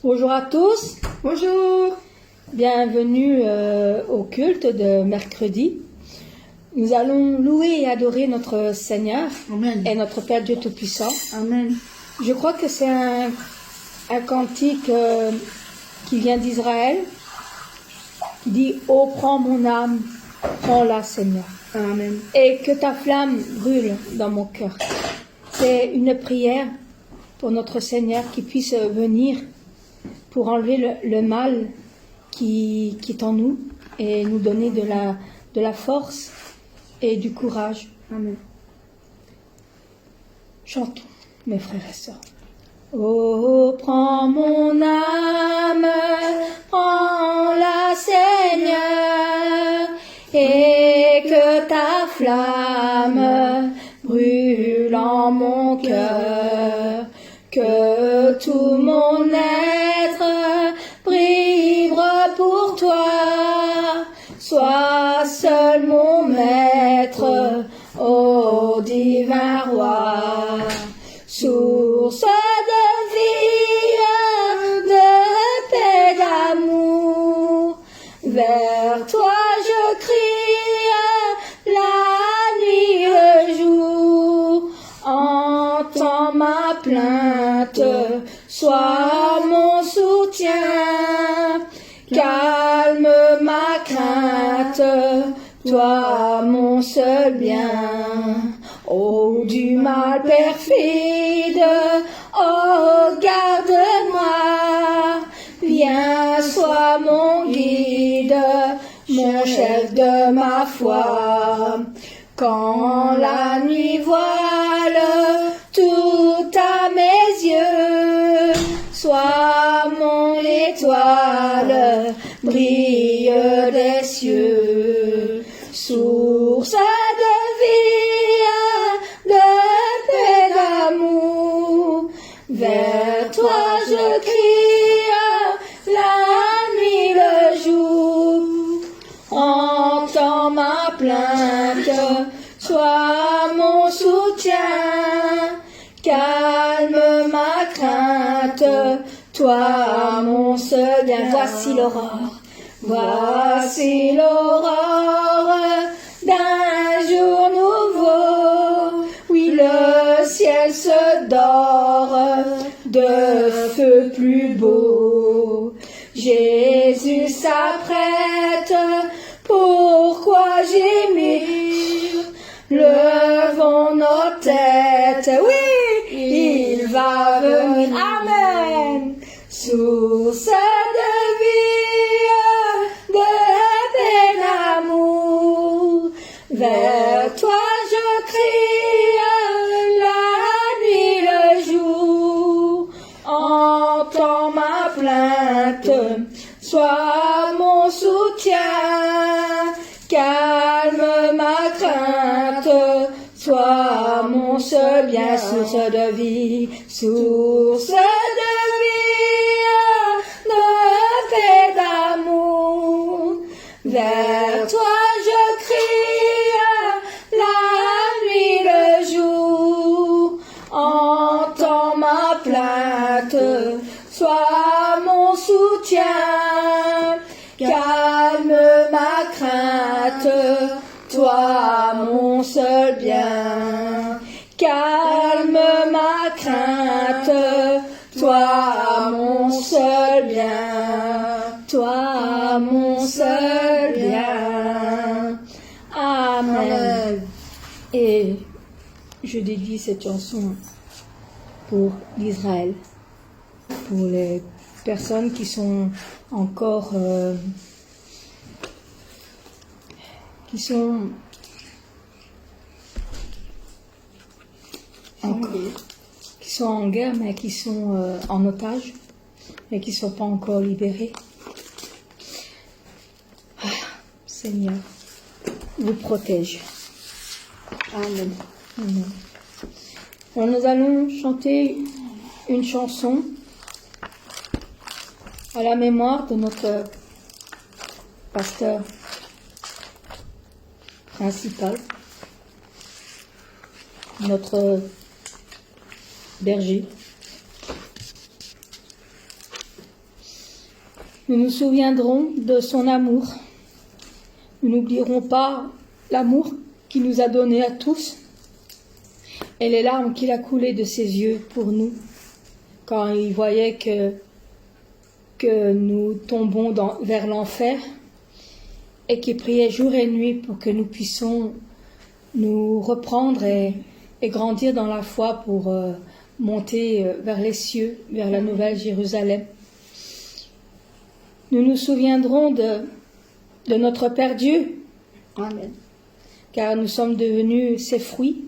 Bonjour à tous. Bonjour. Bienvenue au culte de mercredi. Nous allons louer et adorer notre Seigneur Amen. et notre Père Dieu Tout-Puissant. Amen. Je crois que c'est un cantique qui vient d'Israël, qui dit « Oh, prends mon âme, prends-la Seigneur. Amen. Et que ta flamme brûle dans mon cœur. » C'est une prière pour notre Seigneur qui puisse venir pour enlever le mal qui est en nous et nous donner de la force et du courage. Amen. Chantons, mes frères et sœurs. Oh, prends mon âme, prends-la Seigneur, et que ta flamme brûle en mon cœur, que tout mon être vibre pour toi, sois seul mon maître, ô divin roi, source de vie, de paix, d'amour, vers toi je crie la nuit, le jour, entends ma plainte, sois mon soutien, calme ma crainte, toi mon seul bien. Oh, du mal perfide, oh, garde-moi, viens, sois mon guide, mon chef de ma foi. Quand la nuit voile tout à mes yeux, sois mon étoile, brille des cieux, source de vie, de paix, d'amour, vers toi je crie la nuit, le jour, entends ma plainte, sois mon soutien, calme ma crainte, toi mon seul bien. Voici l'aurore, voici l'aurore d'un jour nouveau, oui le ciel se dore de feu plus beau. Jésus s'apprête, pourquoi gémir? Levons nos têtes, oui, il va venir. Amen. Source de vie, de paix, d'amour, vers toi je crie la nuit, le jour, entends ma plainte, sois mon soutien, calme ma crainte, sois mon seul bien, source de vie, source de vie, de paix, d'amour, vers toi je crie la nuit, le jour, entends ma plainte, sois mon soutien, calme ma crainte, toi mon seul bien, calme ma crainte, toi mon seul bien, toi mon seul bien. Amen. Et je dédie cette chanson pour l'Israël, pour les personnes qui sont encore qui sont en guerre, mais qui sont en otage et qui ne sont pas encore libérés. Ah, Seigneur, vous protège. Amen. Amen. Alors, nous allons chanter une chanson à la mémoire de notre pasteur principal, notre berger. Nous nous souviendrons de son amour. Nous n'oublierons pas l'amour qu'il nous a donné à tous et les larmes qu'il a coulées de ses yeux pour nous quand il voyait que nous tombons vers l'enfer et qu'il priait jour et nuit pour que nous puissions nous reprendre et grandir dans la foi pour monter vers les cieux, vers la nouvelle Jérusalem. Nous nous souviendrons de notre Père Dieu. Amen. Car nous sommes devenus ses fruits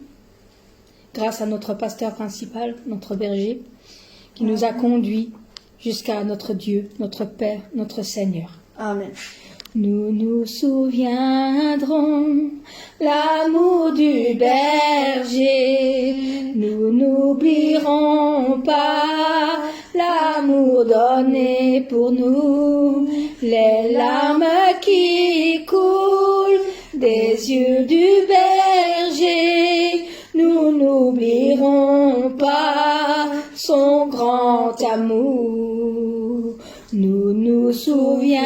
grâce à notre pasteur principal, notre berger, qui nous a conduits jusqu'à notre Dieu, notre Père, notre Seigneur. Amen. Nous nous souviendrons l'amour du berger, nous n'oublierons pas l'amour donné pour nous, les larmes qui coulent des yeux du berger, nous n'oublierons pas son grand amour. Nous nous souviendrons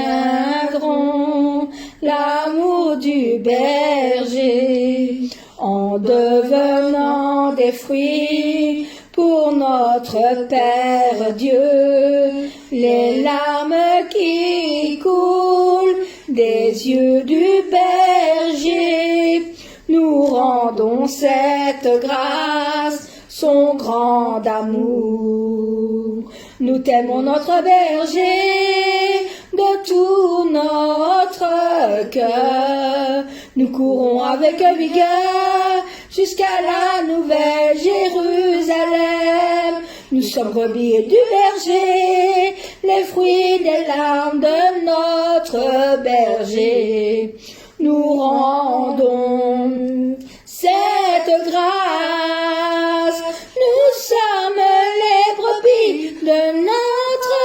l'amour du berger en devenant des fruits pour notre Père Dieu. Les larmes qui coulent des yeux du berger, nous rendons cette grâce, son grand amour. Nous t'aimons notre berger de tout notre cœur. Nous courons avec vigueur jusqu'à la nouvelle Jérusalem. Nous sommes brebis du berger, les fruits des larmes de notre berger. Nous rendons cette grâce. Nous sommes les brebis de notre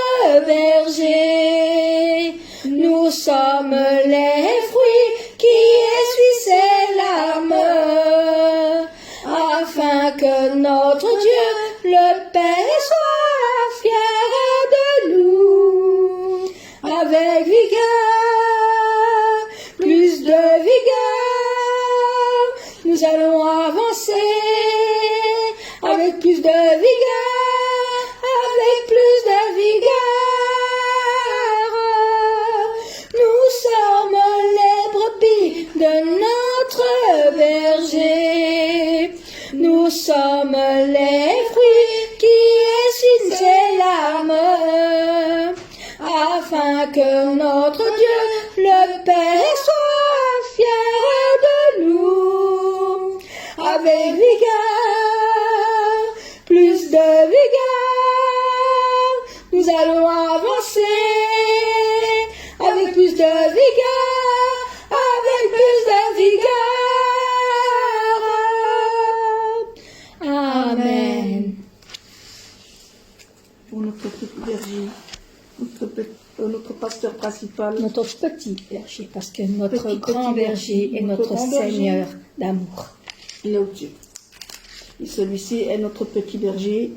berger. Nous sommes les fruits qui essuient ses larmes, afin que notre Dieu, le Père, soit fier de nous. Avec vigueur, plus de vigueur, nous allons avancer. Avec plus de vigueur, avec plus de vigueur, nous sommes les brebis de notre berger. Nous sommes les fruits qui essuient ses larmes, afin que notre Dieu, le Père, soit fier de nous. Avec vigueur, plus de vigueur, nous allons avancer. Avec plus de vigueur, avec plus de vigueur. Amen. Pour notre petit berger, notre pasteur principal, Notre petit berger, parce que notre Petit grand berger est notre grand berger. Seigneur d'amour. il est au-dessus. Et celui-ci est notre petit berger.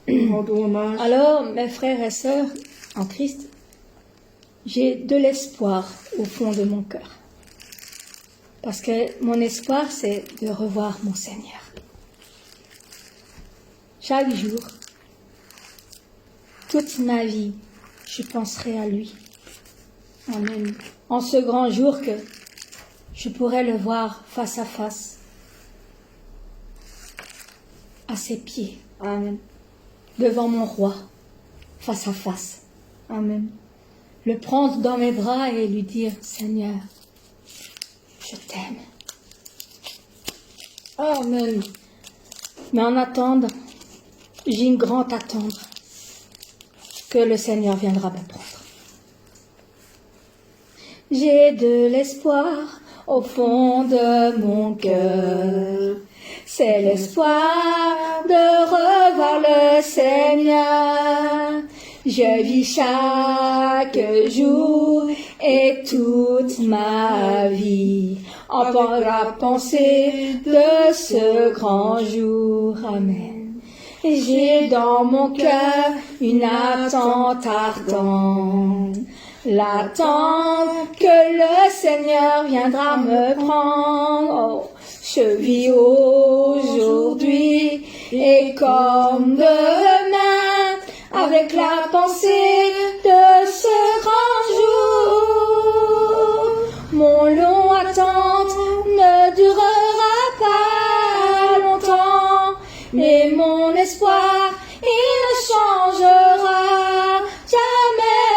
Nous rendons hommage. Alors, mes frères et sœurs en Christ, j'ai de l'espoir au fond de mon cœur. Parce que mon espoir, c'est de revoir mon Seigneur. Chaque jour, toute ma vie, je penserai à lui. Amen. En ce grand jour que je pourrai le voir face à face, à ses pieds, Amen. devant mon roi, face à face. Amen. Le prendre dans mes bras et lui dire, Seigneur, je t'aime. Amen. Mais en attendant, j'ai une grande attente que le Seigneur viendra me prendre. J'ai de l'espoir au fond de mon cœur. C'est l'espoir de revoir le Seigneur. Je vis chaque jour et toute ma vie en la pensée de ce grand jour. Amen. J'ai dans mon cœur une attente ardente l'attente que le Seigneur viendra me prendre. Oh, je vis aujourd'hui et comme demain, avec la pensée de ce grand jour. Mon long attente ne durera pas longtemps, mais mon espoir, il ne changera jamais.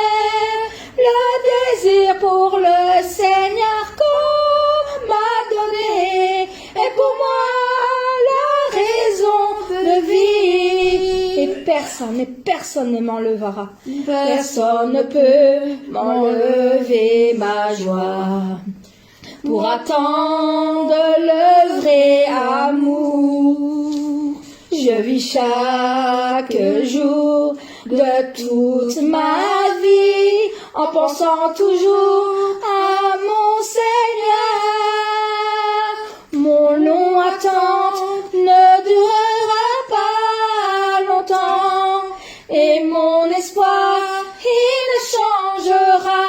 Le désir pour le Seigneur qu'on m'a donné est pour moi la raison de vivre. Et personne ne m'enlèvera. Personne ne peut m'enlever ma joie. Pour attendre le vrai amour, je vis chaque jour de toute ma vie en pensant toujours à mon Seigneur. Mon long attente ne durera pas longtemps et mon espoir, il ne changera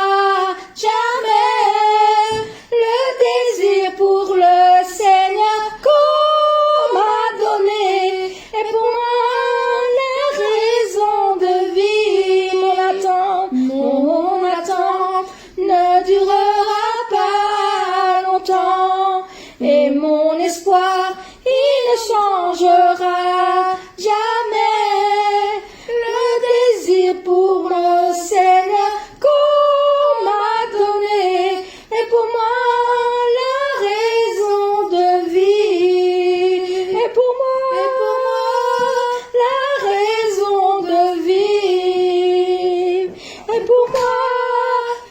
jamais. Le désir pour le Seigneur qu'on m'a donné est pour moi la raison de vivre. Mon attente ne durera pas longtemps et mon espoir, il ne changera jamais. Le désir pour le Seigneur qu'on m'a donné est pour moi la raison de vivre. Et pour moi la raison de vivre. Et pour moi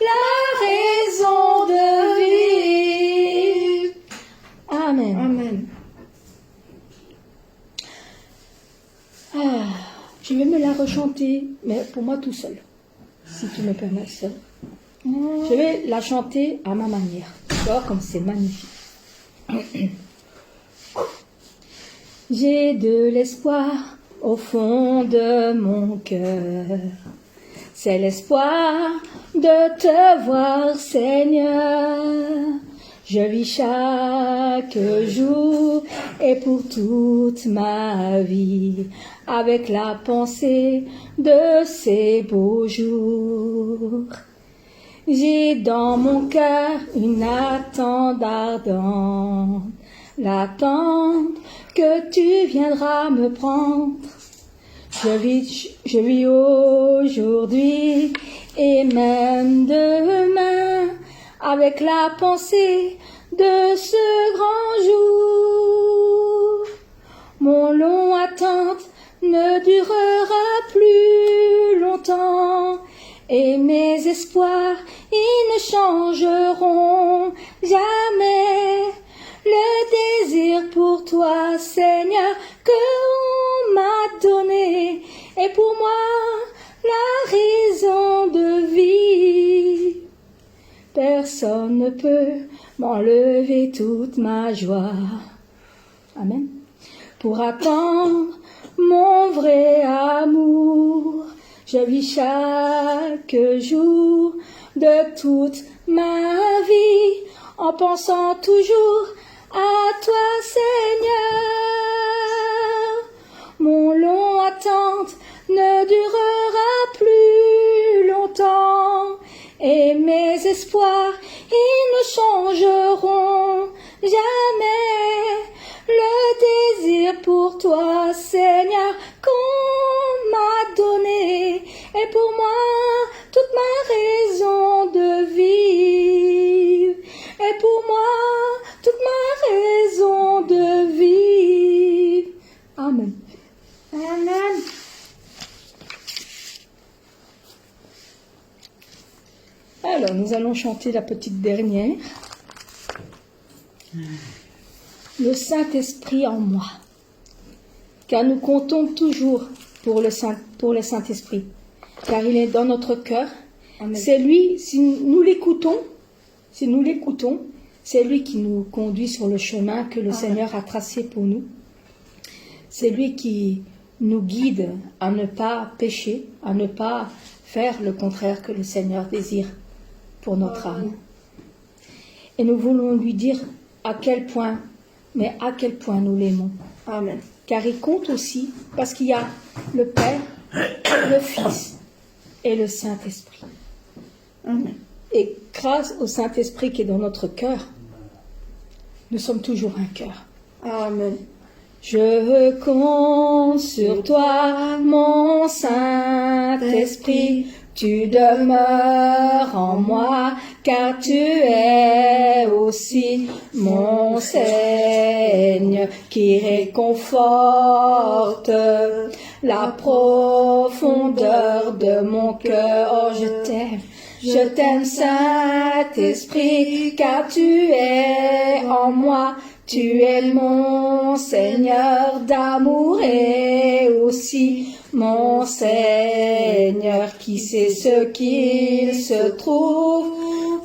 la raison de vivre. Amen. Amen. Ah, je vais me la rechanter, mais pour moi tout seul, si tu me permets ça. Je vais la chanter à ma manière. Tu vois comme c'est magnifique. J'ai de l'espoir au fond de mon cœur. C'est l'espoir de te voir, Seigneur. Je vis chaque jour et pour toute ma vie avec la pensée de ces beaux jours. J'ai dans mon cœur une attente ardente, l'attente que tu viendras me prendre. Je vis aujourd'hui et même demain avec la pensée de ce grand jour. Mon long attente ne durera plus longtemps et mes espoirs, ils ne changeront jamais. Le désir pour toi, Seigneur, qu'on m'a donné est pour moi la raison de vie. Personne ne peut m'enlever toute ma joie. Amen. Pour attendre mon vrai amour, je vis chaque jour de toute ma vie en pensant toujours à toi, Seigneur. Mon long attente ne durera plus longtemps et mes espoirs, ils ne changeront jamais. Le désir pour toi, Seigneur, qu'on m'a donné est pour moi toute ma raison de vivre. Et pour moi toute ma raison de vivre. Amen. Amen. Alors, nous allons chanter la petite dernière. Le Saint-Esprit en moi. Car nous comptons toujours pour le Saint-Esprit. Car il est dans notre cœur. Amen. C'est lui, si nous l'écoutons, c'est lui qui nous conduit sur le chemin que le Seigneur a tracé pour nous. C'est lui qui nous guide à ne pas pécher, à ne pas faire le contraire que le Seigneur désire pour notre âme. Et nous voulons lui dire à quel point nous l'aimons. Amen. Car il compte aussi, parce qu'il y a le Père, le Fils et le Saint-Esprit. Amen. Et grâce au Saint-Esprit qui est dans notre cœur, nous sommes toujours un cœur. Amen. Je compte sur toi, mon Saint-Esprit, tu demeures en moi, car tu es aussi mon Seigneur qui réconforte la profondeur de mon cœur. Oh, je t'aime Saint-Esprit, car tu es en moi. Tu es mon Seigneur d'amour et aussi mon Seigneur qui sait ce qu'il se trouve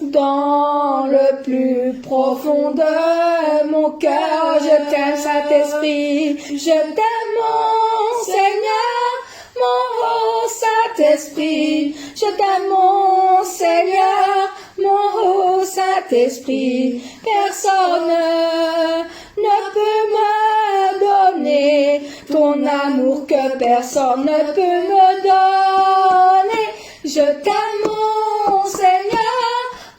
dans le plus profond de mon cœur. Je t'aime Saint-Esprit, je t'aime mon Seigneur, mon haut Saint-Esprit, je t'aime mon Seigneur, mon haut Saint-Esprit, personne ne peut me donner ton amour que personne ne peut me donner. Je t'aime mon Seigneur,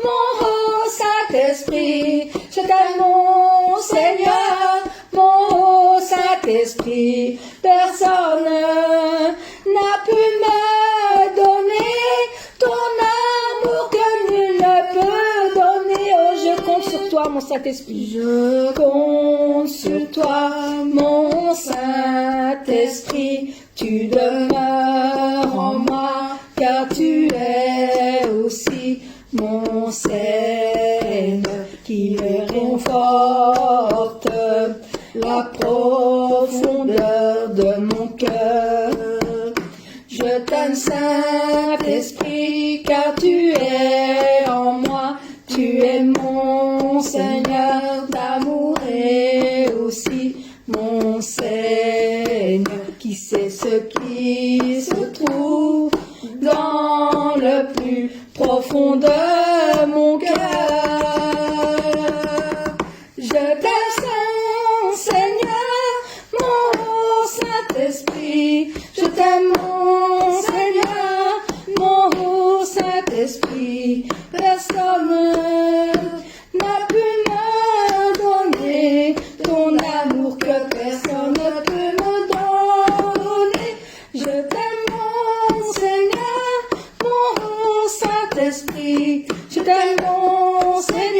mon haut Saint-Esprit, je t'aime mon Seigneur, mon haut Saint-Esprit, personne n'a pu me donner ton amour que nul ne peut donner. Oh, je compte sur toi, mon Saint-Esprit. Je compte sur toi, mon Saint-Esprit. Tu demeures en moi, car tu es aussi mon Seigneur qui me réconforte la profondeur de mon cœur. Je t'aime Saint-Esprit, car tu es en moi, tu es mon Seigneur d'amour et aussi mon Seigneur qui sait ce qui se trouve dans le plus profond de mon cœur. Je t'aime Saint-Seigneur, mon Saint-Esprit, je t'aime mon Seigneur, mon Saint-Esprit, personne n'a pu me donner ton amour que personne ne peut me donner. Je t'aime mon Seigneur, mon Saint-Esprit, je t'aime mon Seigneur.